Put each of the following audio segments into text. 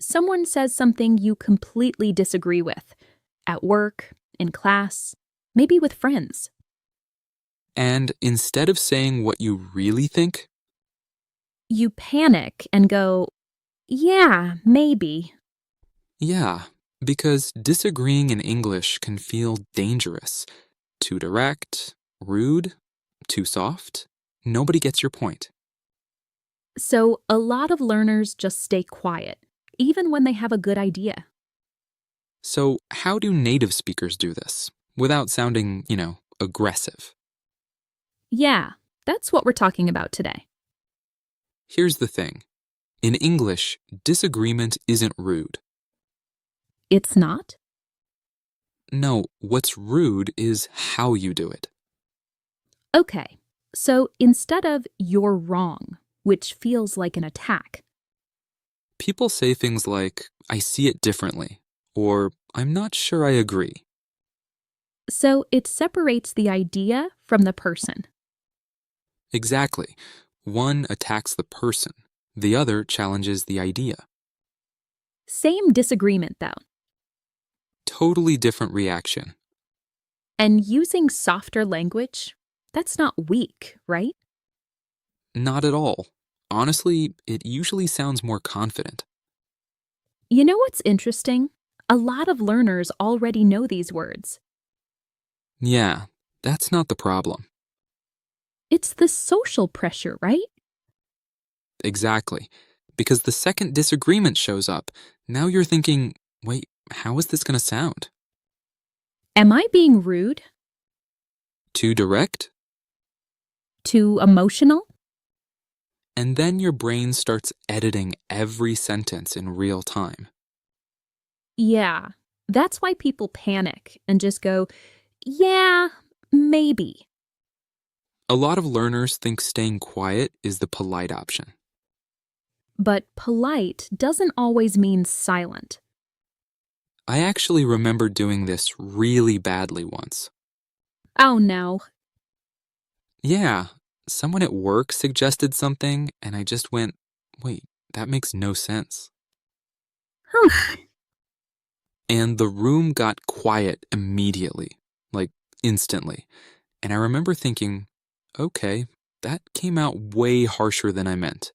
someone says something you completely disagree with at work, in class, maybe with friends. And instead of saying what you really think, You panic and go, yeah, maybe. yeah, because disagreeing in English can feel dangerous, too direct, rude, too soft. Nobody gets your point. So a lot of learners just stay quiet, even when they have a good idea. So, how do native speakers do this without sounding, aggressive? Yeah, that's what we're talking about today. Here's the thing. In English, disagreement isn't rude. It's not? No, what's rude is how you do it. Okay, so instead of you're wrong, which feels like an attack, People say things like, I see it differently, or I'm not sure I agree. so it separates the idea from the person. Exactly. One attacks the person, the other challenges the idea. Same disagreement, though. Totally different reaction. And using softer language, that's not weak, right? Not at all. Honestly, it usually sounds more confident. You know what's interesting? A lot of learners already know these words. Yeah, that's not the problem. It's the social pressure, right? Exactly. Because the second disagreement shows up, now you're thinking, wait, how is this going to sound? Am I being rude? Too direct? Too emotional? And then your brain starts editing every sentence in real time. Yeah, that's why people panic and just go, yeah, maybe. A lot of learners think staying quiet is the polite option. But polite doesn't always mean silent. I actually remember doing this really badly once. Oh no. Yeah, someone at work suggested something, and I just went, wait, that makes no sense. And the room got quiet immediately, like instantly. And I remember thinking, okay, that came out way harsher than I meant.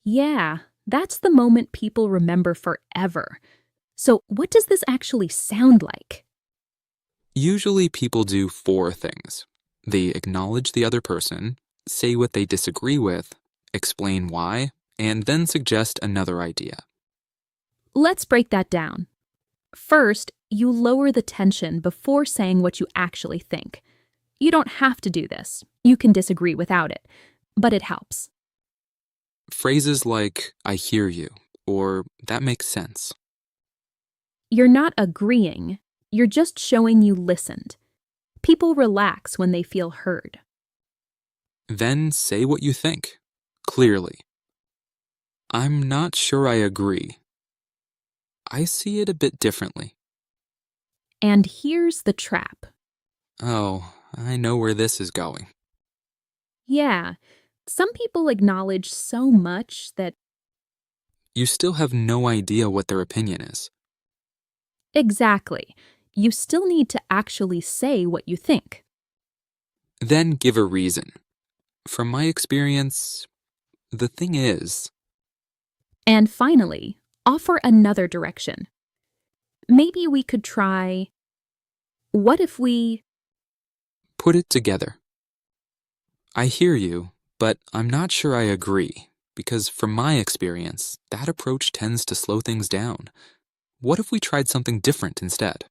Yeah, that's the moment people remember forever. So, what does this actually sound like? Usually people do four things. They acknowledge the other person, say what they disagree with, explain why, and then suggest another idea. Let's break that down. First, you lower the tension before saying what you actually think. You don't have to do this. You can disagree without it, but it helps. Phrases like, I hear you, or that makes sense. You're not agreeing, you're just showing you listened. People relax when they feel heard. Then say what you think, clearly. I'm not sure I agree. I see it a bit differently. And here's the trap. Oh, I know where this is going. Yeah, some people acknowledge so much that You still have no idea what their opinion is. exactly, you still need to actually say what you think. Then give a reason. From my experience, the thing is, And finally, offer another direction. Maybe we could try, what if we, put it together. I hear you, but I'm not sure I agree, because from my experience, that approach tends to slow things down. What if we tried something different instead?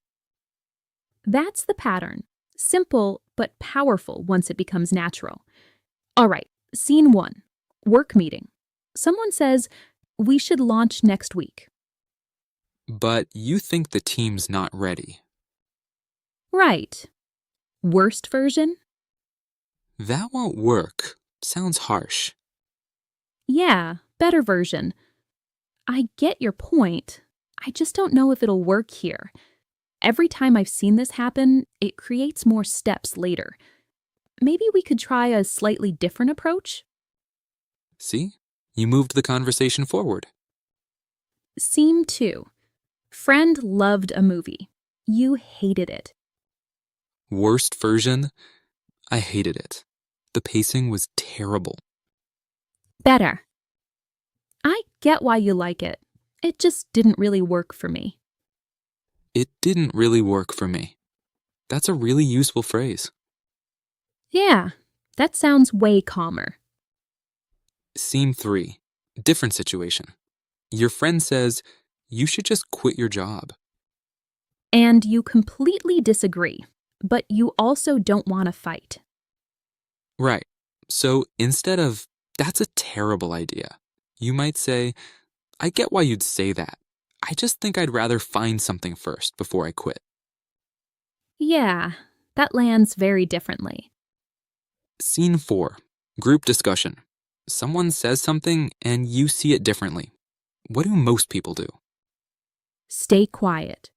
that's the pattern. Simple, but powerful once it becomes natural. All right, scene one, work meeting. Someone says, we should launch next week. But you think the team's not ready. Right. Worst version? That won't work. Sounds harsh. Yeah, better version. I get your point. I just don't know if it'll work here. Every time I've seen this happen, it creates more steps later. Maybe we could try a slightly different approach? See? You moved the conversation forward. Scene 2. Friend loved a movie. You hated it. Worst version? I hated it. The pacing was terrible. Better. I get why you like it. It just didn't really work for me. It didn't really work for me. That's a really useful phrase. Yeah, that sounds way calmer. Scene 3. Different situation. Your friend says, you should just quit your job. And you completely disagree, but you also don't want to fight. Right. So instead of, that's a terrible idea, you might say, I get why you'd say that. I just think I'd rather find something first before I quit. Yeah, that lands very differently. Scene 4. Group discussion. Someone says something and you see it differently. What do most people do? Stay quiet.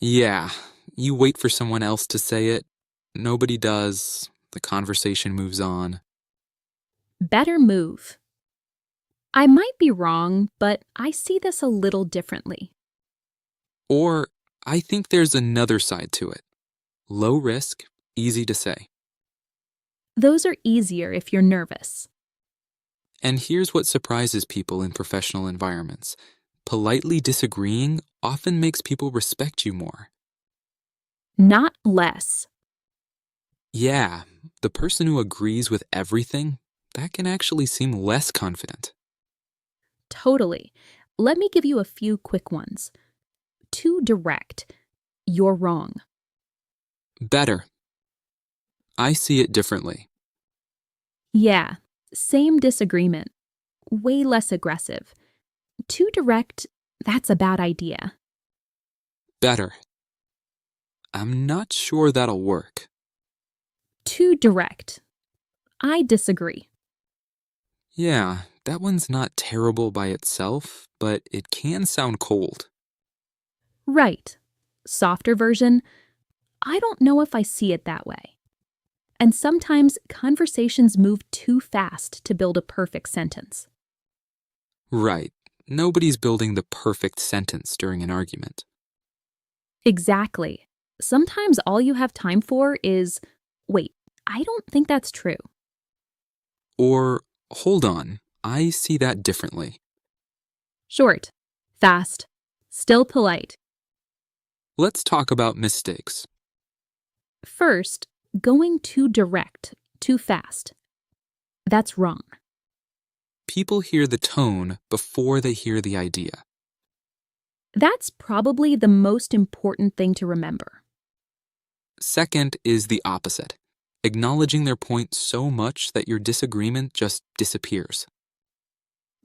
Yeah, you wait for someone else to say it. Nobody does. The conversation moves on. Better move. I might be wrong, but I see this a little differently. Or, I think there's another side to it. Low risk, easy to say. Those are easier if you're nervous. And here's what surprises people in professional environments. Politely disagreeing often makes people respect you more. Not less. Yeah, the person who agrees with everything, that can actually seem less confident. Totally. Let me give you a few quick ones. Too direct. You're wrong. Better. I see it differently. Yeah, same disagreement. Way less aggressive. Too direct, that's a bad idea. Better. I'm not sure that'll work. Too direct. I disagree. Yeah, that one's not terrible by itself, but it can sound cold. Right. Softer version. I don't know if I see it that way. And sometimes conversations move too fast to build a perfect sentence. Right. Nobody's building the perfect sentence during an argument. Exactly. Sometimes all you have time for is, wait, I don't think that's true. Or, hold on, I see that differently. Short, fast, still polite. Let's talk about mistakes. First, going too direct, too fast. That's wrong. People hear the tone before they hear the idea. That's probably the most important thing to remember. Second is the opposite, acknowledging their point so much that your disagreement just disappears.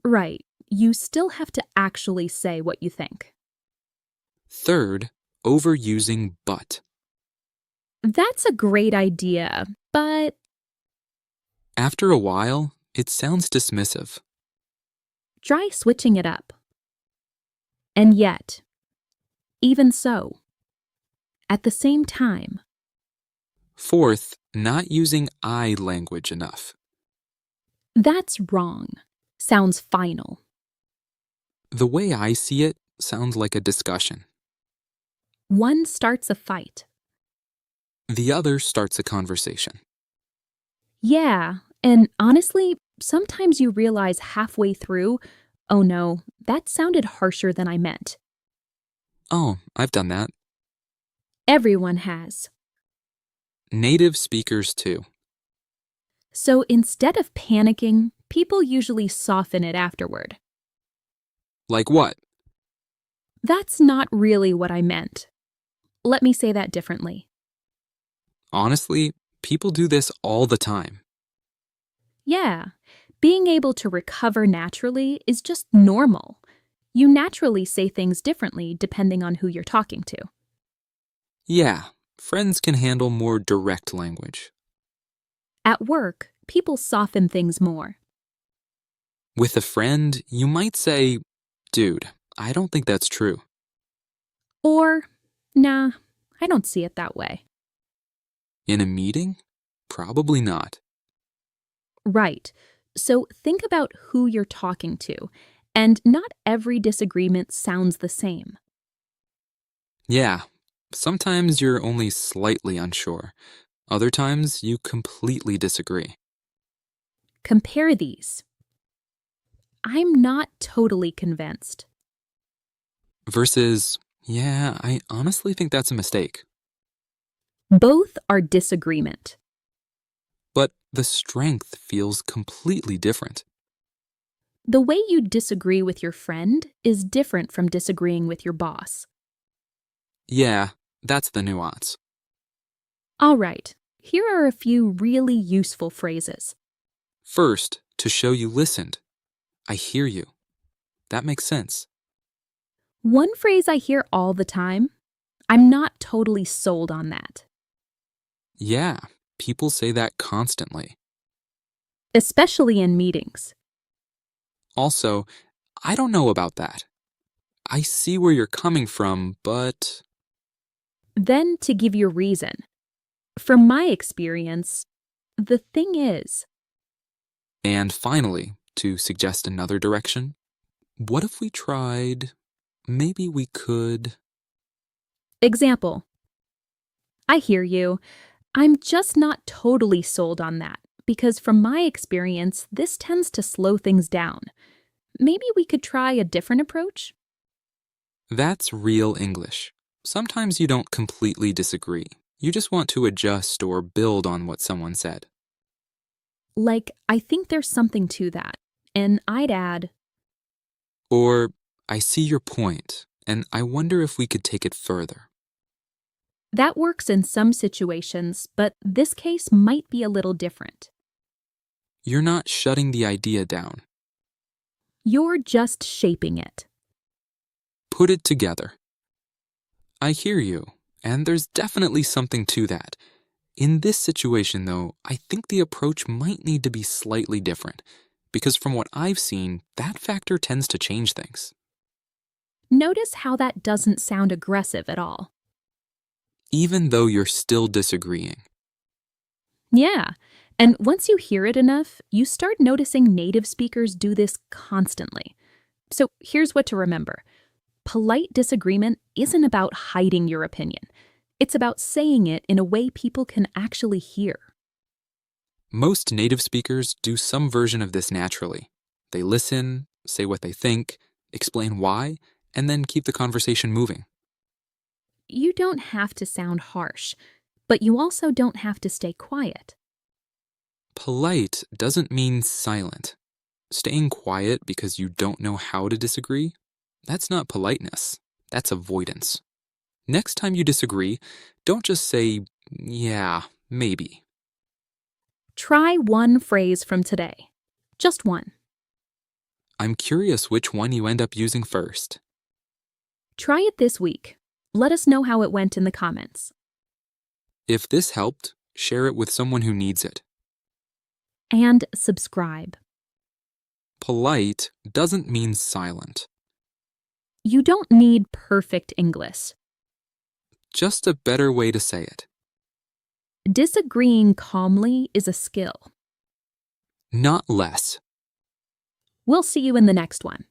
Right, you still have to actually say what you think. Third, overusing but. That's a great idea, but After a while, it sounds dismissive. try switching it up. And yet, even so, at the same time, Fourth, not using I language enough. that's wrong. Sounds final. The way I see it sounds like a discussion. One starts a fight. The other starts a conversation. Yeah, and honestly, sometimes you realize halfway through, oh no, that sounded harsher than I meant. Oh, I've done that. Everyone has. Native speakers too. So instead of panicking, people usually soften it afterward. Like what? That's not really what I meant. Let me say that differently. Honestly, people do this all the time. Yeah, being able to recover naturally is just normal. You naturally say things differently depending on who you're talking to. Yeah, friends can handle more direct language. At work, people soften things more. With a friend, you might say, dude, I don't think that's true. Or, nah, I don't see it that way. In a meeting? Probably not. Right. So think about who you're talking to And not every disagreement sounds the same. Yeah, sometimes you're only slightly unsure. Other times you completely disagree. Compare these. I'm not totally convinced. Versus, yeah, I honestly think that's a mistake. Both are disagreement. But the strength feels completely different. The way you disagree with your friend is different from disagreeing with your boss. Yeah, that's the nuance. All right, here are a few really useful phrases. First, to show you listened. I hear you. That makes sense. One phrase I hear all the time, I'm not totally sold on that. Yeah, people say that constantly. Especially in meetings. Also, I don't know about that. I see where you're coming from, but. Then to give your reason. From my experience, the thing is, And finally, to suggest another direction, what if we tried. Maybe we could. example, I hear you. I'm just not totally sold on that because from my experience, this tends to slow things down. Maybe we could try a different approach? That's real English. Sometimes you don't completely disagree. You just want to adjust or build on what someone said. Like, I think there's something to that. And I'd add, Or, I see your point, and I wonder if we could take it further. that works in some situations, but this case might be a little different. You're not shutting the idea down. You're just shaping it. Put it together. I hear you, and there's definitely something to that. In this situation, though, I think the approach might need to be slightly different, because from what I've seen, that factor tends to change things. Notice how that doesn't sound aggressive at all. Even though you're still disagreeing. Yeah, and once you hear it enough, you start noticing native speakers do this constantly. So here's what to remember. Polite disagreement isn't about hiding your opinion. It's about saying it in a way people can actually hear. Most native speakers do some version of this naturally. They listen, say what they think, explain why, and then keep the conversation moving. You don't have to sound harsh, but you also don't have to stay quiet. Polite doesn't mean silent. Staying quiet because you don't know how to disagree, that's not politeness. That's avoidance. Next time you disagree, don't just say, yeah, maybe. Try one phrase from today. Just one. I'm curious which one you end up using first. Try it this week. Let us know how it went in the comments. If this helped, share it with someone who needs it. And subscribe. Polite doesn't mean silent. You don't need perfect English. Just a better way to say it. Disagreeing calmly is a skill. Not less. We'll see you in the next one.